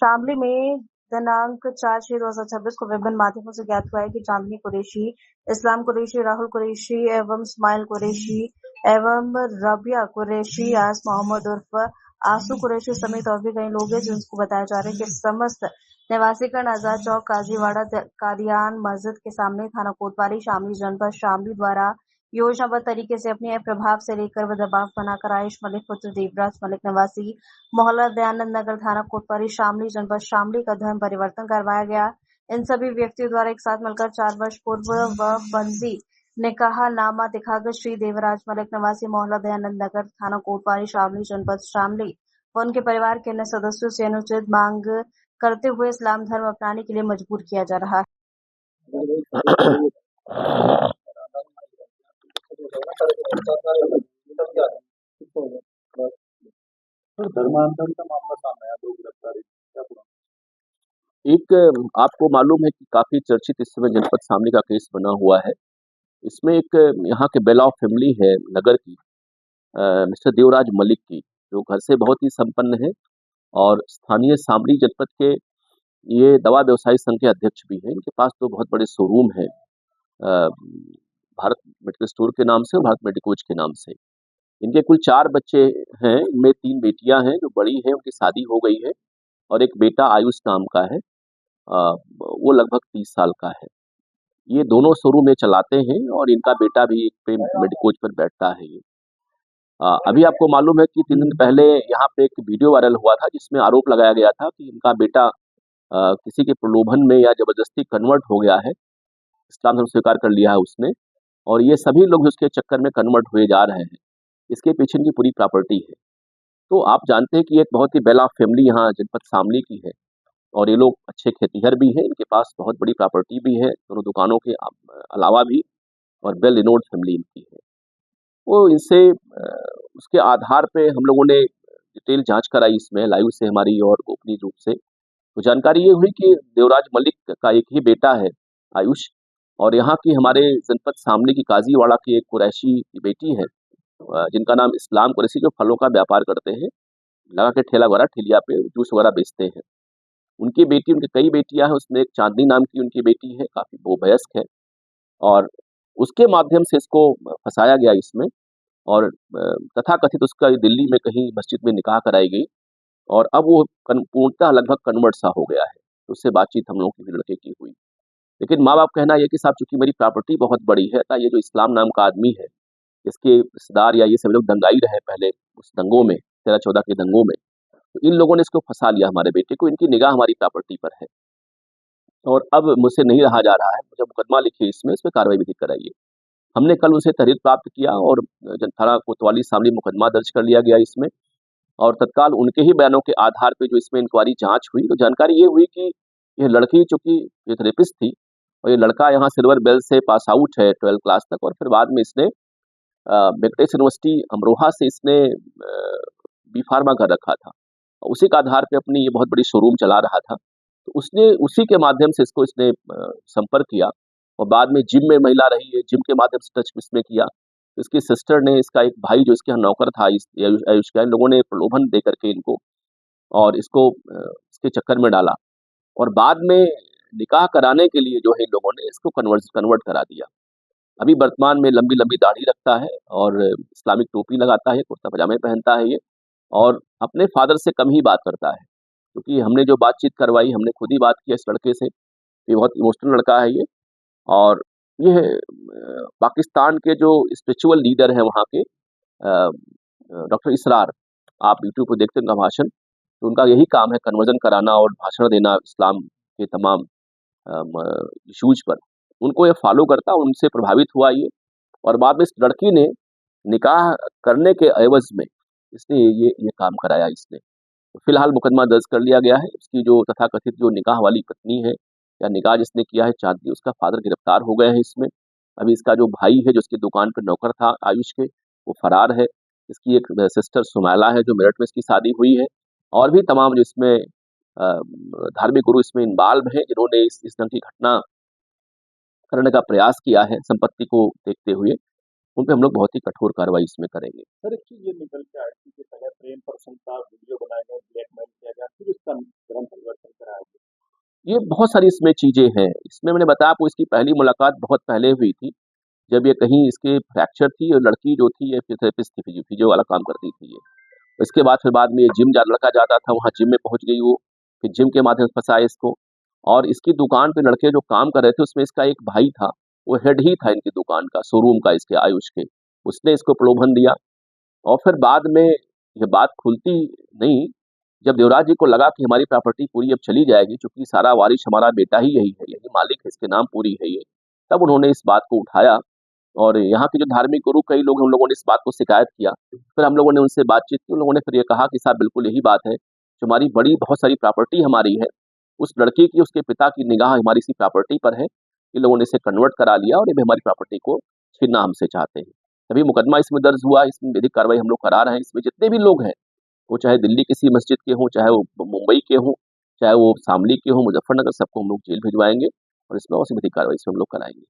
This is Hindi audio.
शामली में दिनांक 4/6/2026 को विभिन्न माध्यमों से ज्ञात हुआ है कि चांदनी कुरैशी, इस्लाम कुरैशी, राहुल कुरैशी एवं इस्माइल कुरैशी एवं रबिया कुरैशी, यास मोहम्मद उर्फ आंसू कुरैशी समेत और भी कई लोग हैं जिनको बताया जा रहा है कि समस्त निवासीगण आजाद चौक, काजीवाड़ा, कादियान मस्जिद के सामने, थाना कोतवाली, शामली जनपद शामली द्वारा योजनाबद्ध तरीके से अपने प्रभाव से लेकर व दबाव बनाकर आयुष मलिक पुत्र देवराज मलिक निवासी मोहल्ला दयानंद नगर, थाना कोतवाली, शामली जनपद शामली का धर्म परिवर्तन करवाया गया। इन सभी व्यक्तियों द्वारा एक साथ मिलकर 4 वर्ष पूर्व व फर्जी निकाहनामा दिखाकर श्री देवराज मलिक निवासी मोहल्ला दयानंद नगर, थाना कोतवाली, शामली जनपद शामली व उनके परिवार के अन्य सदस्यों से अनुचित मांग करते हुए इस्लाम धर्म अपनाने के लिए मजबूर किया जा रहा है। धर्मांतरण का मामला सामने आया, 2 गिरफ्तारी क्या पूरा? एक आपको मालूम है कि काफी चर्चित इस समय जनपद शामली का केस बना हुआ है। इसमें एक यहाँ के बेला ऑफ फैमिली है नगर की, मिस्टर देवराज मलिक की, जो घर से बहुत ही संपन्न है और स्थानीय शामली जनपद के ये दवा व्यवसायी संघ के अध्यक्ष भी हैं। इनके पास तो बहुत बड़े शोरूम है, भारत मेडिकल स्टोर के नाम से और भारत मेडिकोज के नाम से। इनके कुल 4 बच्चे हैं, इनमें 3 बेटियां हैं, जो बड़ी है उनकी शादी हो गई है और एक बेटा आयुष नाम का है, वो लगभग 30 साल का है। ये दोनों शोरूम में चलाते हैं और इनका बेटा भी एक पे मेडिकोज पर बैठता है। ये अभी आपको मालूम है कि 3 दिन पहले यहाँ पे एक वीडियो वायरल हुआ था जिसमें आरोप लगाया गया था कि इनका बेटा किसी के प्रलोभन में या जबरदस्ती कन्वर्ट हो गया है, इस्लाम धर्म स्वीकार कर लिया है उसने, और ये सभी लोग उसके चक्कर में कन्वर्ट हुए जा रहे हैं। इसके पीछे इनकी पूरी प्रॉपर्टी है। तो आप जानते हैं कि एक बहुत ही वेल ऑफ फैमिली यहाँ जनपद शामली की है और ये लोग अच्छे खेतीहर भी हैं, इनके पास बहुत बड़ी प्रॉपर्टी भी है, दोनों दुकानों के अलावा भी, और वेल रिनोन्ड फैमिली इनकी है। वो इनसे उसके आधार पे हम लोगों ने डिटेल जांच कराई इसमें लाइव से हमारी और गोपनीय रूप से। तो जानकारी ये हुई कि देवराज मलिक का एक ही बेटा है आयुष, और यहाँ की हमारे जनपद शामली की काजीवाड़ा की एक कुरैशी की बेटी है, जिनका नाम इस्लाम कुरैशी, जो फलों का व्यापार करते हैं, लगा के ठेला वगैरह ठेलिया पे जूस वगैरह बेचते हैं। उनकी बेटी, उनकी कई बेटियां हैं, उसमें एक चांदनी नाम की उनकी बेटी है, काफी वो वयस्क है, और उसके माध्यम से इसको फंसाया गया इसमें, और तथा कथित उसका दिल्ली में कहीं मस्जिद में निकाह कराई गई और अब वो पूर्णतः लगभग कन्वर्ट सा हो गया है। तो उससे बातचीत हम लोगों की लड़के की हुई, लेकिन माँ बाप कहना यह कि साहब चूंकि मेरी प्रॉपर्टी बहुत बड़ी है, तो ये जो इस्लाम नाम का आदमी है, इसके रिश्तेदार या ये सभी लोग दंगाई रहे पहले उस दंगों में, 13-14 के दंगों में, तो इन लोगों ने इसको फंसा लिया हमारे बेटे को, इनकी निगाह हमारी प्रॉपर्टी पर है और अब मुझसे नहीं रहा जा रहा है, मुझे मुकदमा लिखिए, इसमें कार्रवाई विधिक कराइए। हमने कल उनसे तहरीर प्राप्त किया और थाना कोतवाली शामली मुकदमा दर्ज कर लिया गया इसमें, और तत्काल उनके ही बयानों के आधार पर जो इसमें इंक्वायरी जांच हुई, तो जानकारी ये हुई कि यह लड़की चूंकि ये थेरेपिस्ट थी और ये लड़का यहाँ सिल्वर बेल से पास आउट है 12th क्लास तक, और फिर बाद में इसने वेंकटेश यूनिवर्सिटी अमरोहा से इसने बी फार्मा कर रखा था, उसी के आधार पे अपनी ये बहुत बड़ी शोरूम चला रहा था। तो उसने उसी के माध्यम से इसको इसने संपर्क किया और बाद में जिम में महिला रही है, जिम के माध्यम से टच इसमें किया। इसकी सिस्टर ने, इसका एक भाई जो इसके यहाँ नौकर था आयुष का, इन लोगों ने प्रलोभन दे करके इनको और इसको इसके चक्कर में डाला और बाद में निकाह कराने के लिए जो है इन लोगों ने इसको कन्वर्ट करा दिया। अभी वर्तमान में लंबी लंबी दाढ़ी रखता है और इस्लामिक टोपी लगाता है, कुर्ता पजामे पहनता है ये, और अपने फादर से कम ही बात करता है, क्योंकि हमने जो बातचीत करवाई, हमने खुद ही बात किया इस लड़के से, ये बहुत इमोशनल लड़का है ये, और ये पाकिस्तान के जो स्पिरिचुअल लीडर हैं वहाँ के, डॉक्टर इसरार, आप यूट्यूब पर देखते हैं उनका भाषण, तो उनका यही काम है कन्वर्जन कराना और भाषण देना इस्लाम के तमाम इशूज पर। उनको ये फॉलो करता, उनसे प्रभावित हुआ ये, और बाद में इस लड़की ने निकाह करने के एवज में इसने ये काम कराया इसने। तो फिलहाल मुकदमा दर्ज कर लिया गया है। उसकी जो तथाकथित जो निकाह वाली पत्नी है या निकाह जिसने किया है चांदनी, उसका फादर गिरफ्तार हो गए हैं इसमें। अभी इसका जो भाई है जो उसकी दुकान पर नौकर था आयुष के, वो फरार है। इसकी एक सिस्टर सुमैला है जो मेरठ में इसकी शादी हुई है, और भी तमाम जो इसमें धार्मिक गुरु इसमें इन्वॉल्व हैं जिन्होंने इस ढंग की घटना करने का प्रयास किया है संपत्ति को देखते हुए, उन पे हम लोग बहुत ही कठोर कार्रवाई इसमें करेंगे। सर, एक चीज ये निकल के आई थी कि पहले प्रेम प्रसन्न का वीडियो बनाया गया, ब्लैकमेल किया गया, फिर इसका धर्म परिवर्तन ये बहुत सारी इसमें चीज़ें हैं। इसमें मैंने बताया आपको इसकी पहली मुलाकात बहुत पहले हुई थी, जब ये कहीं इसके फ्रैक्चर थी और लड़की जो थी ये फिजियोथेरेपिस्ट थी, फिजियो वाला काम करती थी ये। इसके बाद फिर बाद में ये जिम लड़का जाता था, वहाँ जिम में पहुँच गई वो, फिर जिम के माध्यम से फँसाया इसको और इसकी दुकान पे लड़के जो काम कर रहे थे उसमें इसका एक भाई था, वो हेड ही था इनकी दुकान का, शोरूम का इसके आयुष के। उसने इसको प्रलोभन दिया और फिर बाद में ये बात खुलती नहीं, जब देवराज जी को लगा कि हमारी प्रॉपर्टी पूरी अब चली जाएगी, चूँकि सारा वारिस हमारा बेटा ही यही है, यही मालिक है, इसके नाम पूरी है ये। तब उन्होंने इस बात को उठाया और यहाँ के जो धार्मिक गुरु कई लोग हैं, उन लोगों ने इस बात को शिकायत किया। फिर हम लोगों ने उनसे बातचीत की, उन लोगों ने फिर ये कहा कि साहब बिल्कुल यही बात है, जो हमारी बड़ी बहुत सारी प्रॉपर्टी हमारी है, उस लड़के की, उसके पिता की निगाह हमारी इसी प्रॉपर्टी पर है। इन लोगों ने इसे कन्वर्ट करा लिया और ये भी हमारी प्रॉपर्टी को छीनना हमसे चाहते हैं। तभी मुकदमा इसमें दर्ज हुआ, इसमें विधिक कार्रवाई हम लोग करा रहे हैं। इसमें जितने भी लोग हैं, वो चाहे दिल्ली किसी मस्जिद के हों, चाहे वो मुंबई के हों, चाहे वो शामली के हों, मुजफ्फरनगर, सबको हम लोग जेल भिजवाएँगे और इसमें और सी विधिक कार्रवाई इसमें हम लोग कराएँगे।